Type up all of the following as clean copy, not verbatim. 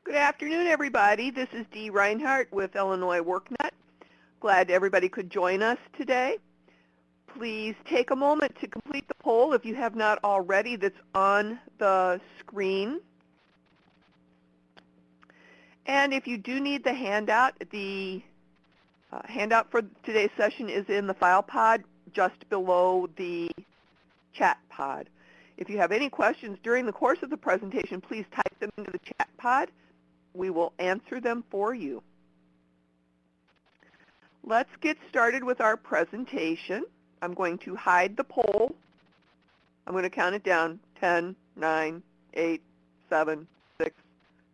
Good afternoon, everybody. This is Dee Reinhardt with Illinois WorkNet. Glad everybody could join us today. Please take a moment to complete the poll if you have not already that's on the screen. And if you do need the handout for today's session is in the file pod just below the chat pod. If you have any questions during the course of the presentation, please type them into the chat pod. We will answer them for you. Let's get started with our presentation. I'm going to hide the poll. I'm going to count it down. 10, 9, 8, 7, 6,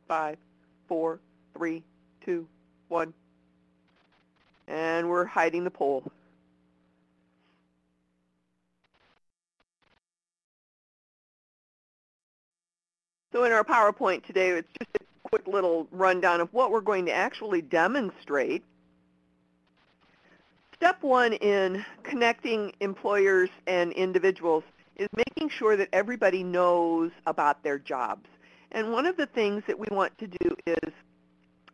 5, 4, 3, 2, 1. And we're hiding the poll. So in our PowerPoint today, it's just a quick little rundown of what we're going to actually demonstrate. Step one in connecting employers and individuals is making sure that everybody knows about their jobs. And one of the things that we want to do is,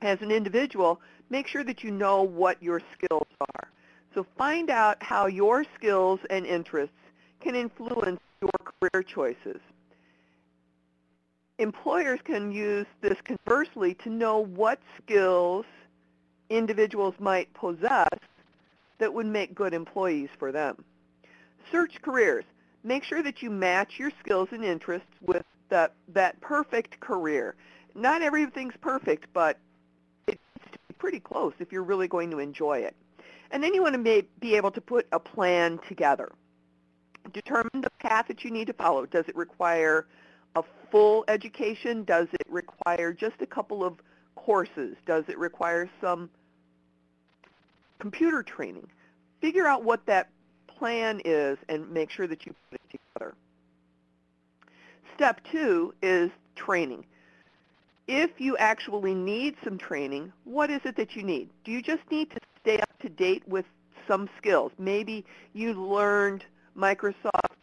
as an individual, make sure that you know what your skills are. So find out how your skills and interests can influence your career choices. Employers can use this conversely to know what skills individuals might possess that would make good employees for them. Search careers. Make sure that you match your skills and interests with that perfect career. Not everything's perfect, but it's pretty close if you're really going to enjoy it. And then you want to be able to put a plan together. Determine the path that you need to follow. Does it require a full education? Does it require just a couple of courses? Does it require some computer training? Figure out what that plan is and make sure that you put it together. Step two is training. If you actually need some training, what is it that you need? Do you just need to stay up to date with some skills? Maybe you learned Microsoft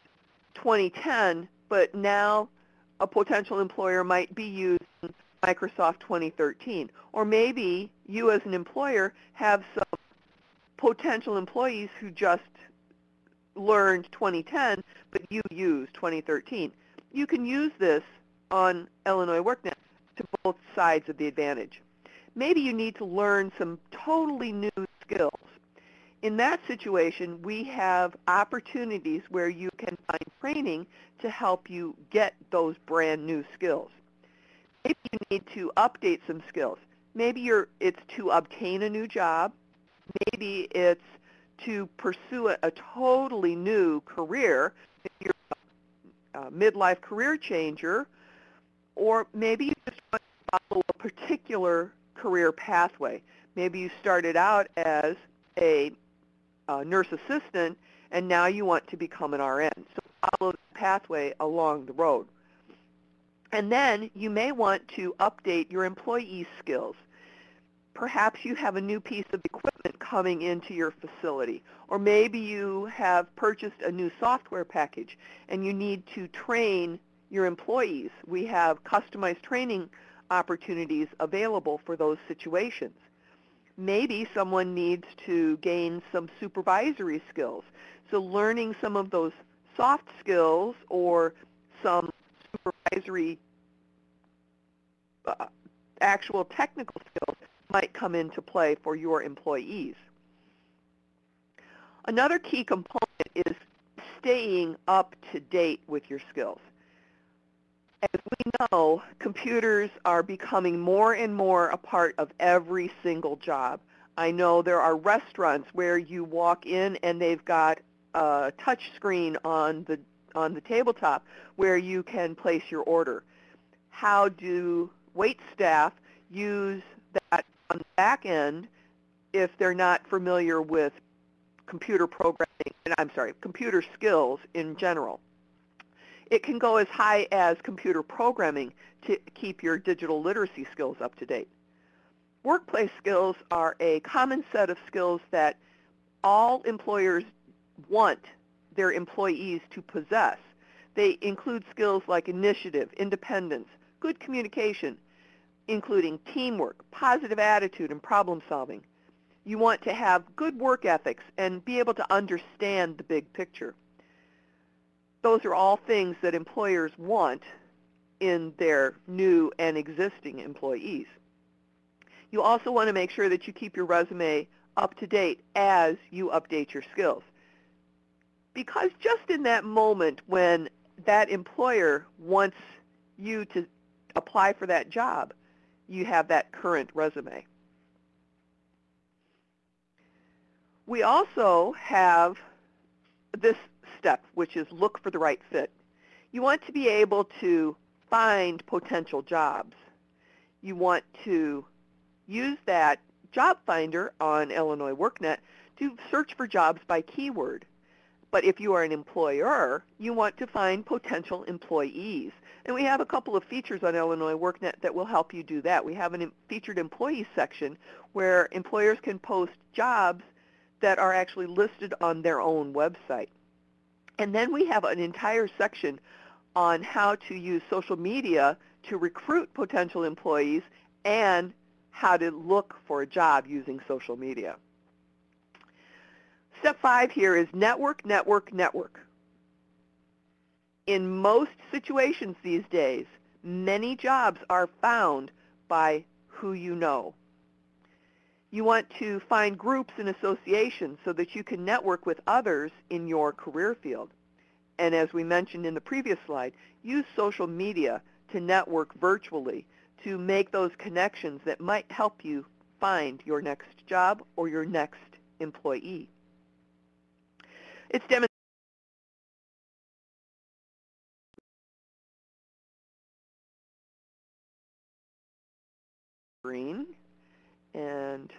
2010, but now a potential employer might be using Microsoft 2013. Or maybe you as an employer have some potential employees who just learned 2010, but you use 2013. You can use this on Illinois WorkNet to both sides of the advantage. Maybe you need to learn some totally new skills. In that situation, we have opportunities where you can find training to help you get those brand new skills. Maybe you need to update some skills. Maybe it's to obtain a new job. Maybe it's to pursue a totally new career. Maybe you're a midlife career changer, or maybe you just want to follow a particular career pathway. Maybe you started out as a nurse assistant, and now you want to become an RN. So follow the pathway along the road. And then you may want to update your employee skills. Perhaps you have a new piece of equipment coming into your facility, or maybe you have purchased a new software package and you need to train your employees. We have customized training opportunities available for those situations. Maybe someone needs to gain some supervisory skills. So learning some of those soft skills or some supervisory actual technical skills might come into play for your employees. Another key component is staying up to date with your skills. As we know, computers are becoming more and more a part of every single job. I know there are restaurants where you walk in and they've got a touch screen on the tabletop where you can place your order. How do wait staff use that on the back end if they're not familiar with computer programming, computer skills in general? It can go as high as computer programming to keep your digital literacy skills up to date. Workplace skills are a common set of skills that all employers want their employees to possess. They include skills like initiative, independence, good communication, including teamwork, positive attitude, and problem solving. You want to have good work ethics and be able to understand the big picture. Those are all things that employers want in their new and existing employees. You also want to make sure that you keep your resume up to date as you update your skills. Because just in that moment when that employer wants you to apply for that job, you have that current resume. We also have this step, which is look for the right fit. You want to be able to find potential jobs. You want to use that job finder on Illinois WorkNet to search for jobs by keyword. But if you are an employer, you want to find potential employees. And we have a couple of features on Illinois WorkNet that will help you do that. We have a featured employees section where employers can post jobs that are actually listed on their own website. And then we have an entire section on how to use social media to recruit potential employees and how to look for a job using social media. Step 5 here is network, network, network. In most situations these days, many jobs are found by who you know. You want to find groups and associations so that you can network with others in your career field. And as we mentioned in the previous slide, use social media to network virtually to make those connections that might help you find your next job or your next employee. It's green, and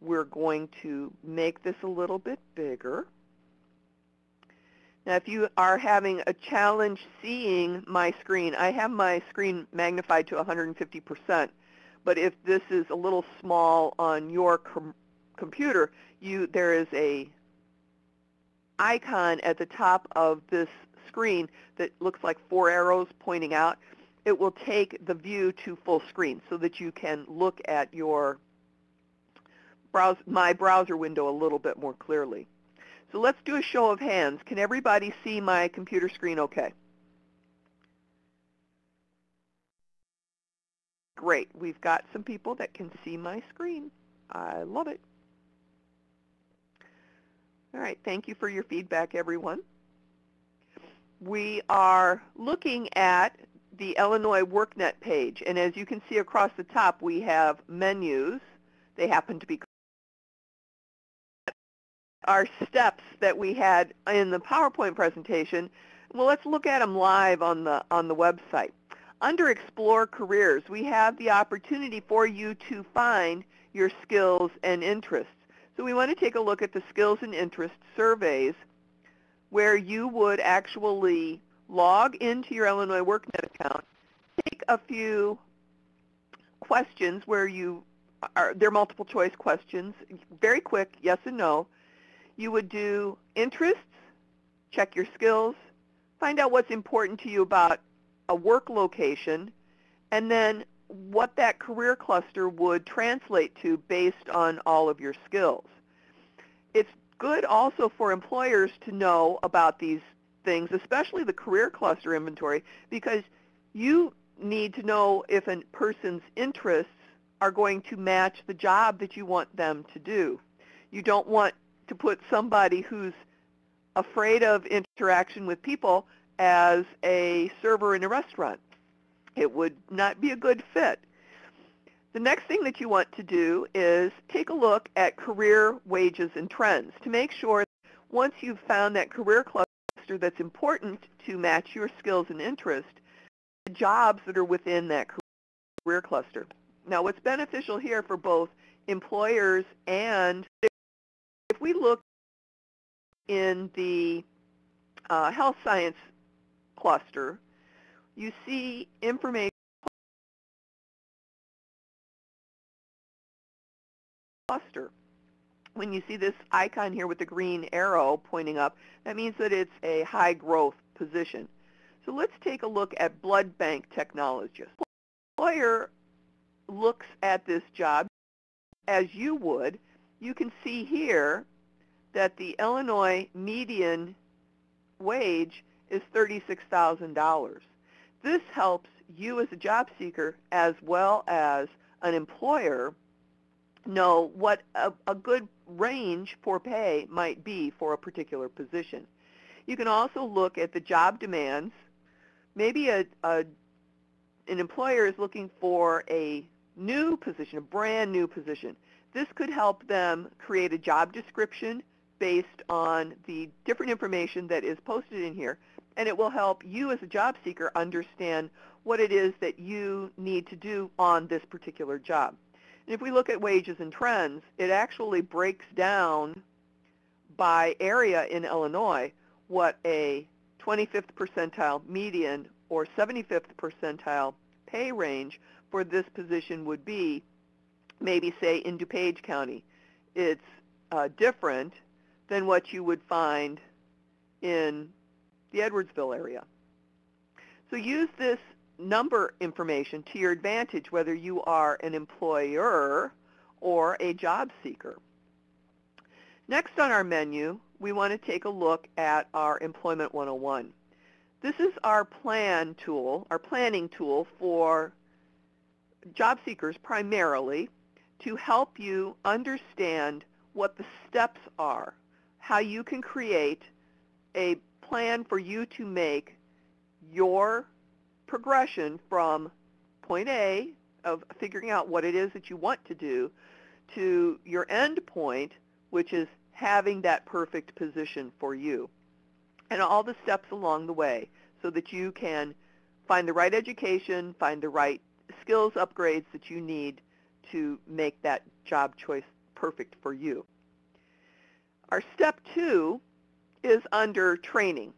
we're going to make this a little bit bigger. Now, if you are having a challenge seeing my screen, I have my screen magnified to 150%, but if this is a little small on your computer, there is a icon at the top of this screen that looks like 4 arrows pointing out. It will take the view to full screen so that you can look at your my browser window a little bit more clearly. So let's do a show of hands. Can everybody see my computer screen okay? Great. We've got some people that can see my screen. I love it. All right. Thank you for your feedback, everyone. We are looking at the Illinois WorkNet page, and as you can see across the top, we have menus. They happen to be our steps that we had in the PowerPoint presentation. Well, let's look at them live on the website. Under Explore Careers, we have the opportunity for you to find your skills and interests. So we want to take a look at the skills and interest surveys where you would actually log into your Illinois WorkNet account, take a few questions where they're multiple choice questions, very quick, yes and no. You would do interests, check your skills, find out what's important to you about a work location, and then what that career cluster would translate to based on all of your skills. It's good also for employers to know about these things, especially the career cluster inventory, because you need to know if a person's interests are going to match the job that you want them to do. You don't want to put somebody who's afraid of interaction with people as a server in a restaurant. It would not be a good fit. The next thing that you want to do is take a look at career wages and trends to make sure that once you've found that career cluster that's important to match your skills and interest, the jobs that are within that career cluster. Now, what's beneficial here for both employers and if we look in the health science cluster, you see information cluster. When you see this icon here with the green arrow pointing up, that means that it's a high growth position. So let's take a look at blood bank technologists. Employer looks at this job as you would, you can see here that the Illinois median wage is $36,000. This helps you as a job seeker as well as an employer know what a good range for pay might be for a particular position. You can also look at the job demands. Maybe an employer is looking for a new position, a brand new position. This could help them create a job description based on the different information that is posted in here, and it will help you as a job seeker understand what it is that you need to do on this particular job. And if we look at wages and trends, it actually breaks down by area in Illinois what a 25th percentile median or 75th percentile pay range for this position would be, maybe say in DuPage County. It's different than what you would find in the Edwardsville area. So use this number information to your advantage, whether you are an employer or a job seeker. Next on our menu, we want to take a look at our Employment 101. This is our planning tool for job seekers primarily, to help you understand what the steps are, how you can create a plan for you to make your progression from point A of figuring out what it is that you want to do to your end point, which is having that perfect position for you, and all the steps along the way so that you can find the right education, find the right skills upgrades that you need to make that job choice perfect for you. Our step 2 is under training,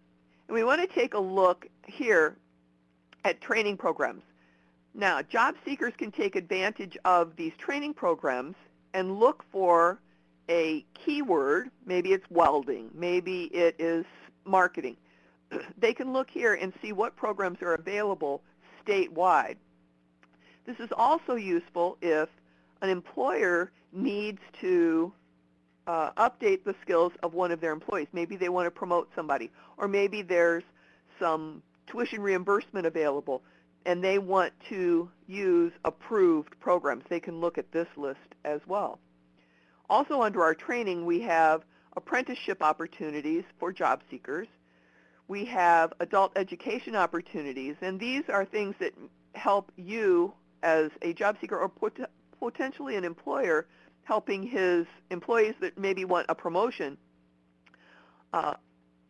and we want to take a look here at training programs. Now, job seekers can take advantage of these training programs and look for a keyword. Maybe it's welding, maybe it is marketing. They can look here and see what programs are available statewide. This is also useful if an employer needs to update the skills of one of their employees. Maybe they want to promote somebody, or maybe there's some tuition reimbursement available and they want to use approved programs. They can look at this list as well. Also under our training, we have apprenticeship opportunities for job seekers. We have adult education opportunities, and these are things that help you as a job seeker or potentially an employer helping his employees that maybe want a promotion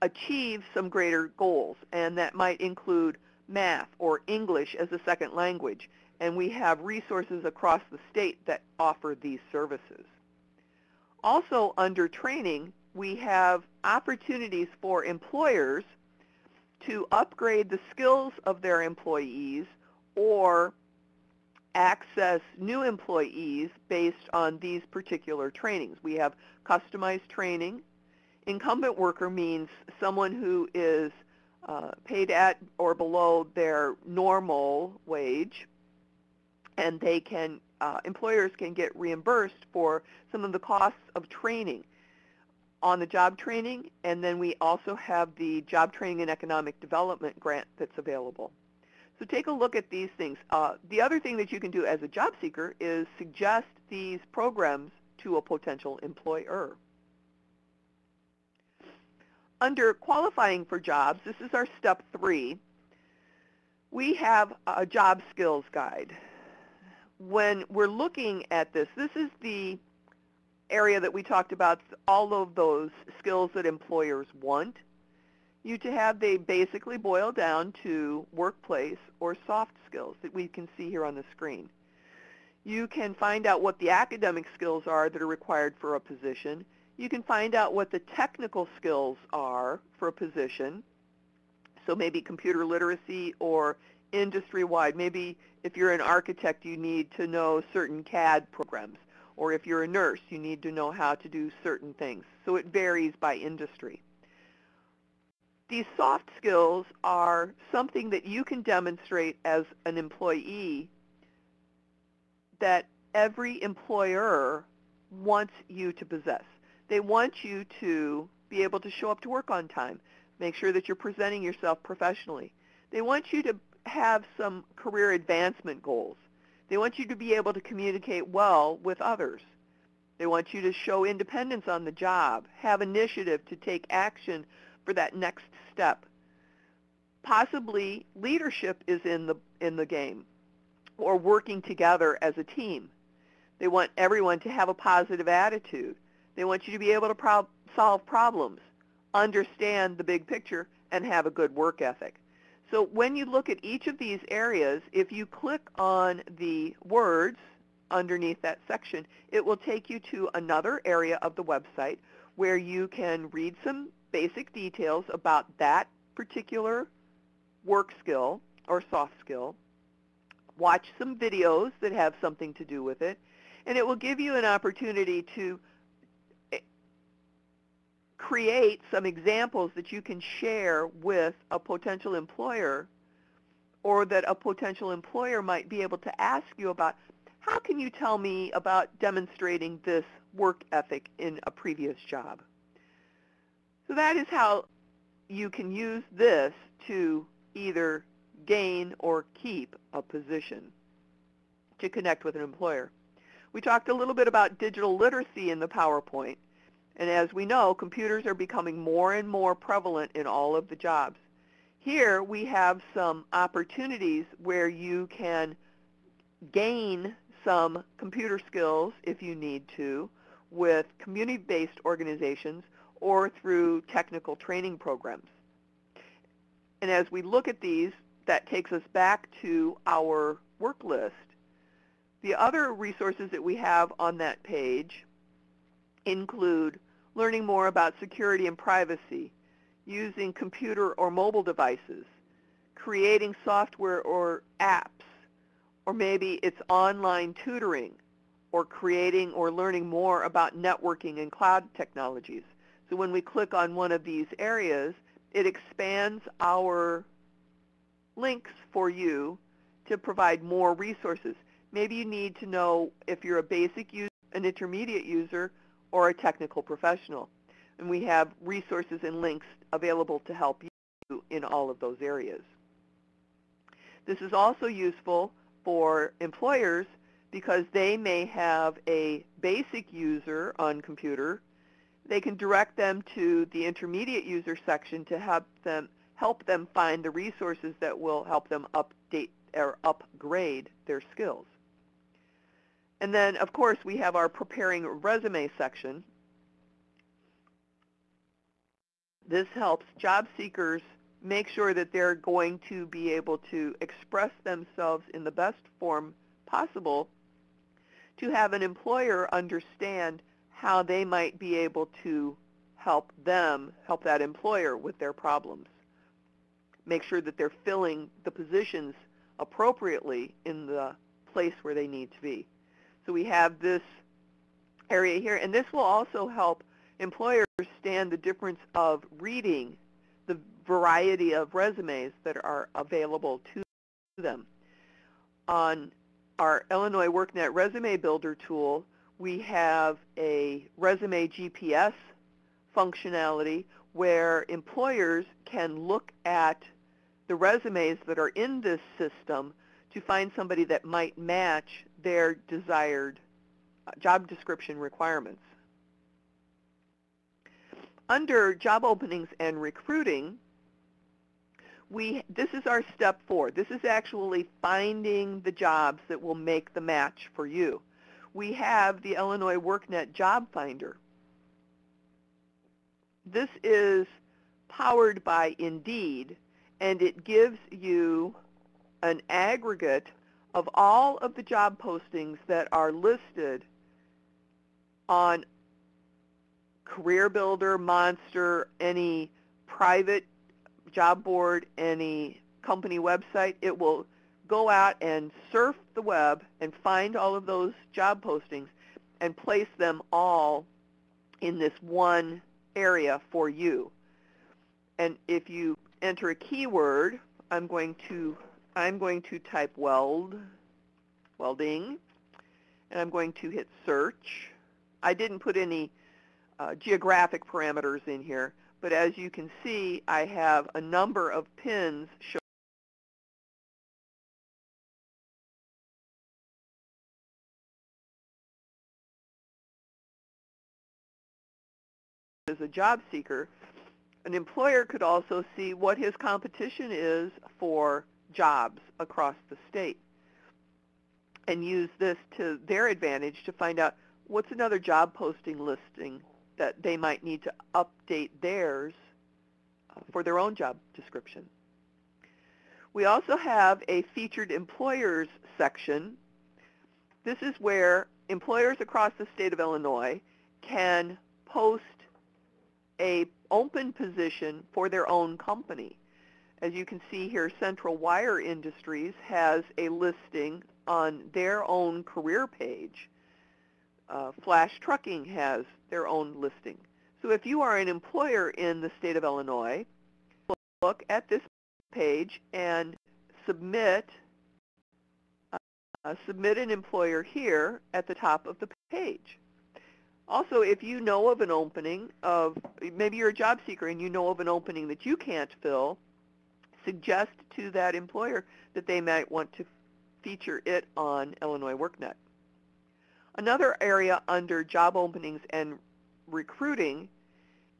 achieve some greater goals, and that might include math or English as a second language, and we have resources across the state that offer these services. Also under training, we have opportunities for employers to upgrade the skills of their employees or access new employees based on these particular trainings. We have customized training. Incumbent worker means someone who is paid at or below their normal wage, and they can employers can get reimbursed for some of the costs of training on the job training, and then we also have the Job Training and Economic Development grant that's available. So take a look at these things. The other thing that you can do as a job seeker is suggest these programs to a potential employer. Under qualifying for jobs, this is our step 3. We have a job skills guide. When we're looking at this, this is the area that we talked about, all of those skills that employers want you to have. They basically boil down to workplace or soft skills that we can see here on the screen. You can find out what the academic skills are that are required for a position. You can find out what the technical skills are for a position. So maybe computer literacy or industry-wide. Maybe if you're an architect, you need to know certain CAD programs. Or if you're a nurse, you need to know how to do certain things. So it varies by industry. These soft skills are something that you can demonstrate as an employee that every employer wants you to possess. They want you to be able to show up to work on time, make sure that you're presenting yourself professionally. They want you to have some career advancement goals. They want you to be able to communicate well with others. They want you to show independence on the job, have initiative to take action for that next step. Possibly leadership is in the game, or working together as a team. They want everyone to have a positive attitude. They want you to be able to solve problems, understand the big picture, and have a good work ethic. So when you look at each of these areas, if you click on the words underneath that section, it will take you to another area of the website where you can read some basic details about that particular work skill or soft skill, watch some videos that have something to do with it, and it will give you an opportunity to create some examples that you can share with a potential employer, or that a potential employer might be able to ask you about, how can you tell me about demonstrating this work ethic in a previous job? So that is how you can use this to either gain or keep a position, to connect with an employer. We talked a little bit about digital literacy in the PowerPoint, and as we know, computers are becoming more and more prevalent in all of the jobs. Here we have some opportunities where you can gain some computer skills, if you need to, with community-based organizations or through technical training programs. And as we look at these, that takes us back to our work list. The other resources that we have on that page include learning more about security and privacy, using computer or mobile devices, creating software or apps, or maybe it's online tutoring, or creating or learning more about networking and cloud technologies. So when we click on one of these areas, it expands our links for you to provide more resources. Maybe you need to know if you're a basic user, an intermediate user, or a technical professional. And we have resources and links available to help you in all of those areas. This is also useful for employers because they may have a basic user on computer. They can direct them to the intermediate user section to help them find the resources that will help them update or upgrade their skills. And then, of course, we have our preparing resume section. This helps job seekers make sure that they're going to be able to express themselves in the best form possible to have an employer understand how they might be able to help that employer with their problems. Make sure that they're filling the positions appropriately in the place where they need to be. So we have this area here, and this will also help employers understand the difference of reading the variety of resumes that are available to them. On our Illinois WorkNet Resume Builder tool, we have a resume GPS functionality where employers can look at the resumes that are in this system to find somebody that might match their desired job description requirements. Under job openings and recruiting, this is our step 4. This is actually finding the jobs that will make the match for you. We have the Illinois WorkNet Job Finder. This is powered by Indeed, and it gives you an aggregate of all of the job postings that are listed on Career Builder, Monster, any private job board, any company website. It will go out and surf the web and find all of those job postings and place them all in this one area for you. And if you enter a keyword, I'm going to type welding, and I'm going to hit search. I didn't put any geographic parameters in here, but as you can see, I have a number of pins showing as a job seeker. An employer could also see what his competition is for jobs across the state and use this to their advantage to find out what's another job posting listing that they might need to update theirs for their own job description. We also have a featured employers section. This is where employers across the state of Illinois can post a open position for their own company. As you can see here, Central Wire Industries has a listing on their own career page. Flash Trucking has their own listing. So if you are an employer in the state of Illinois, look at this page and submit an employer here at the top of the page. Also, if you know of an opening maybe you're a job seeker and you know of an opening that you can't fill, suggest to that employer that they might want to feature it on Illinois WorkNet. Another area under job openings and recruiting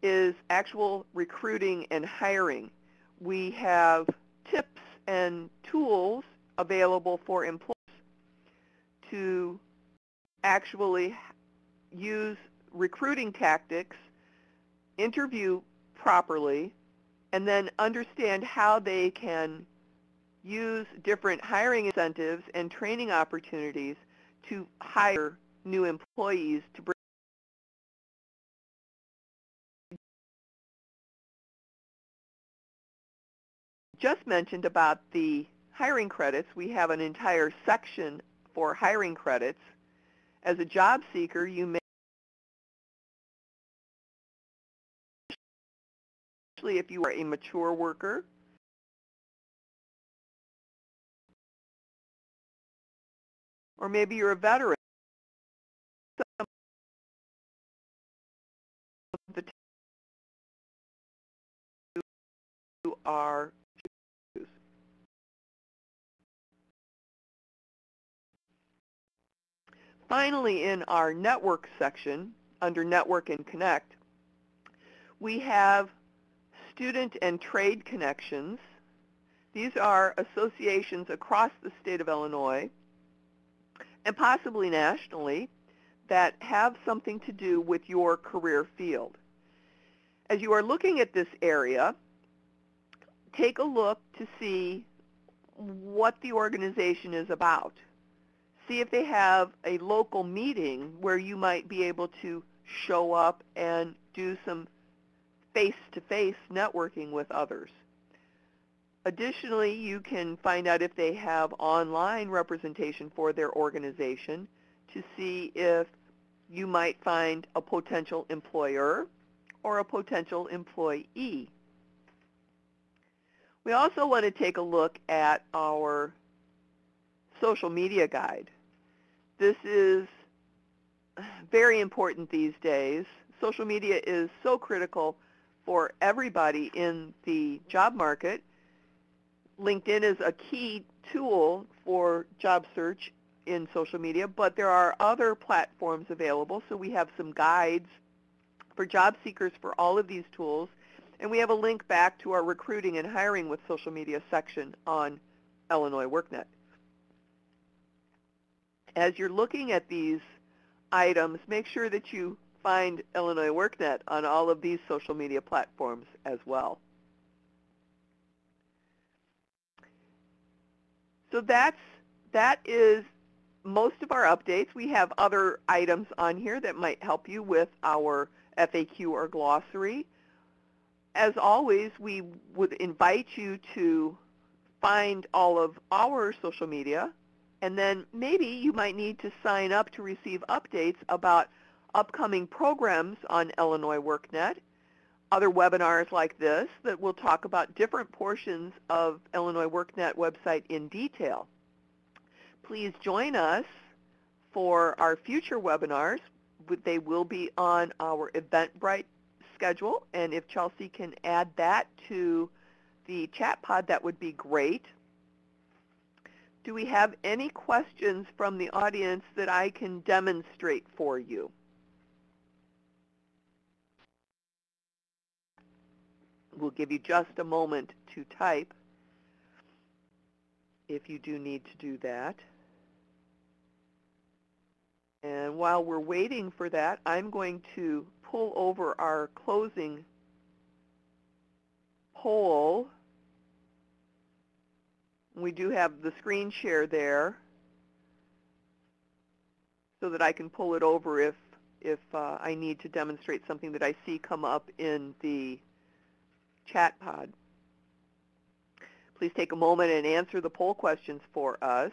is actual recruiting and hiring. We have tips and tools available for employers to actually use recruiting tactics, interview properly, and then understand how they can use different hiring incentives and training opportunities to hire new employees to bring. Just mentioned about the hiring credits. We have an entire section for hiring credits. As a job seeker, you may, especially if you are a mature worker, or maybe you're a veteran, some of the two are. Finally, in our network section, under Network and Connect, we have student and trade connections. These are associations across the state of Illinois and possibly nationally that have something to do with your career field. As you are looking at this area, take a look to see what the organization is about. See if they have a local meeting where you might be able to show up and do some face-to-face networking with others. Additionally, you can find out if they have online representation for their organization to see if you might find a potential employer or a potential employee. We also want to take a look at our social media guide. This is very important these days. Social media is so critical for everybody in the job market. LinkedIn is a key tool for job search in social media, but there are other platforms available, so we have some guides for job seekers for all of these tools, and we have a link back to our recruiting and hiring with social media section on Illinois WorkNet. As you're looking at these items, make sure that you find Illinois WorkNet on all of these social media platforms as well. So that is most of our updates. We have other items on here that might help you with our FAQ or glossary. As always, we would invite you to find all of our social media, and then maybe you might need to sign up to receive updates about upcoming programs on Illinois WorkNet, other webinars like this that will talk about different portions of Illinois WorkNet website in detail. Please join us for our future webinars. They will be on our Eventbrite schedule, and if Chelsea can add that to the chat pod, that would be great. Do we have any questions from the audience that I can demonstrate for you? We'll give you just a moment to type if you do need to do that. And while we're waiting for that, I'm going to pull over our closing poll. We do have the screen share there so that I can pull it over if I need to demonstrate something that I see come up in the chat pod. Please take a moment and answer the poll questions for us.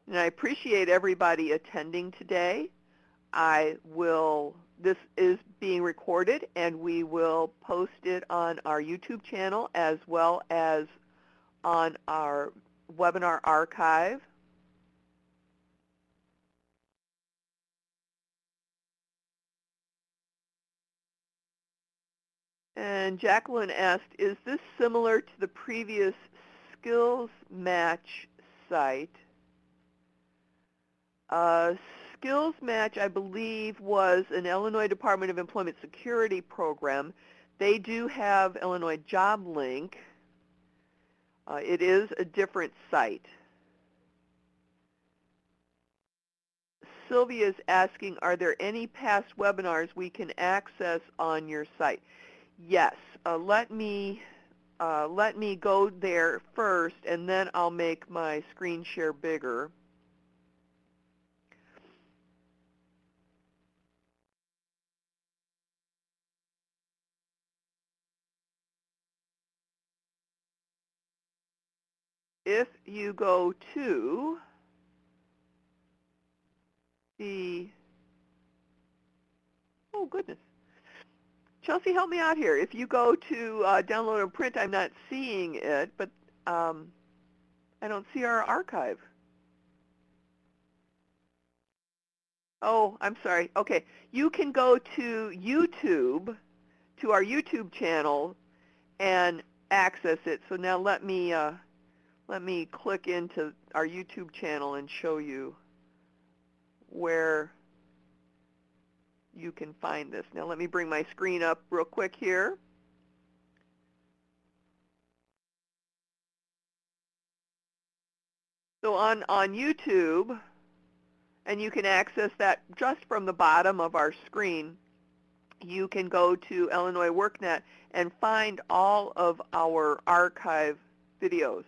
And I appreciate everybody attending today. This is being recorded, and we will post it on our YouTube channel as well as on our webinar archive. And Jacqueline asked, is this similar to the previous Skills Match site? Skills Match, I believe, was an Illinois Department of Employment Security program. They do have Illinois Job Link. It is a different site. Sylvia is asking, are there any past webinars we can access on your site? Yes. Let me go there first, and then I'll make my screen share bigger. If you go to the, oh goodness, Chelsea, help me out here. If you go to download and print, I'm not seeing it, but I don't see our archive. Oh, I'm sorry. Okay, you can go to YouTube, to our YouTube channel, and access it. So now let me click into our YouTube channel and show you where you can find this. Now let me bring my screen up real quick here. So on YouTube, and you can access that just from the bottom of our screen, you can go to Illinois WorkNet and find all of our archive videos.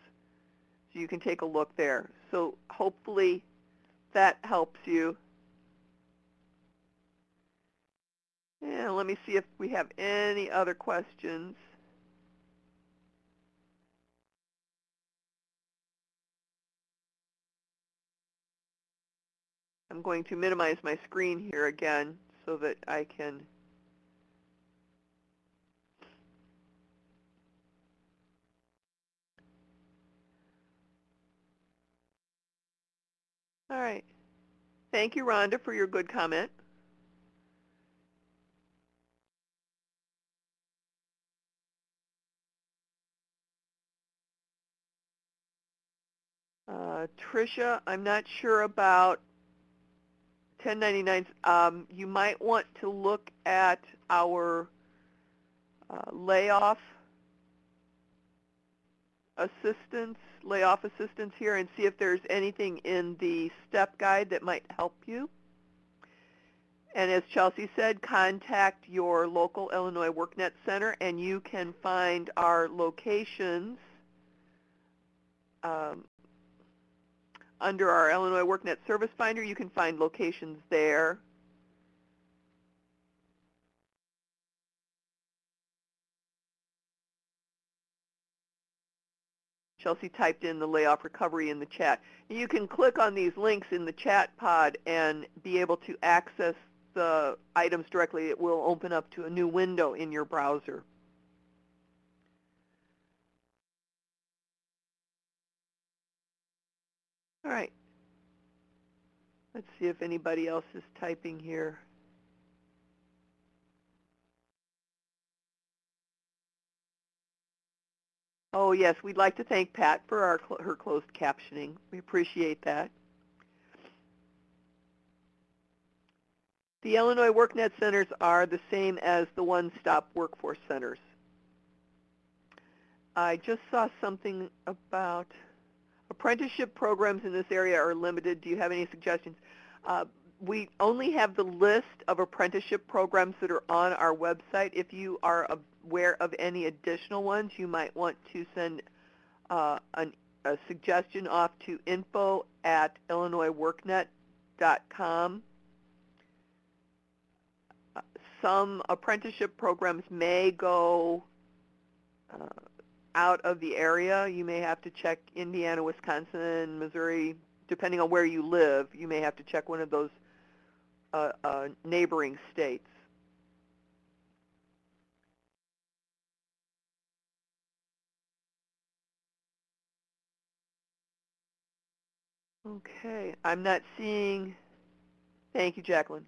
So you can take a look there. So hopefully that helps you. And let me see if we have any other questions. I'm going to minimize my screen here again so that I can all right. Thank you, Rhonda, for your good comment. Tricia, I'm not sure about 1099s. You might want to look at our layoff assistance here and see if there's anything in the step guide that might help you. And as Chelsea said, contact your local Illinois WorkNet Center, and you can find our locations under our Illinois WorkNet Service Finder. You can find locations there. Chelsea typed in the layoff recovery in the chat. You can click on these links in the chat pod and be able to access the items directly. It will open up to a new window in your browser. All right. Let's see if anybody else is typing here. Oh, yes, we'd like to thank Pat for her closed captioning. We appreciate that. The Illinois WorkNet centers are the same as the one-stop workforce centers. I just saw something about apprenticeship programs in this area are limited. Do you have any suggestions? We only have the list of apprenticeship programs that are on our website. If you are aware of any additional ones, you might want to send a suggestion off to info@illinoisworknet.com. Some apprenticeship programs may go uh, out of the area. You may have to check Indiana, Wisconsin, Missouri, depending on where you live. You may have to check one of those neighboring states. Okay, I'm not seeing, thank you, Jacqueline.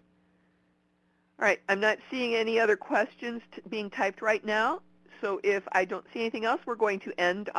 All right, I'm not seeing any other questions being typed right now. So if I don't see anything else, we're going to end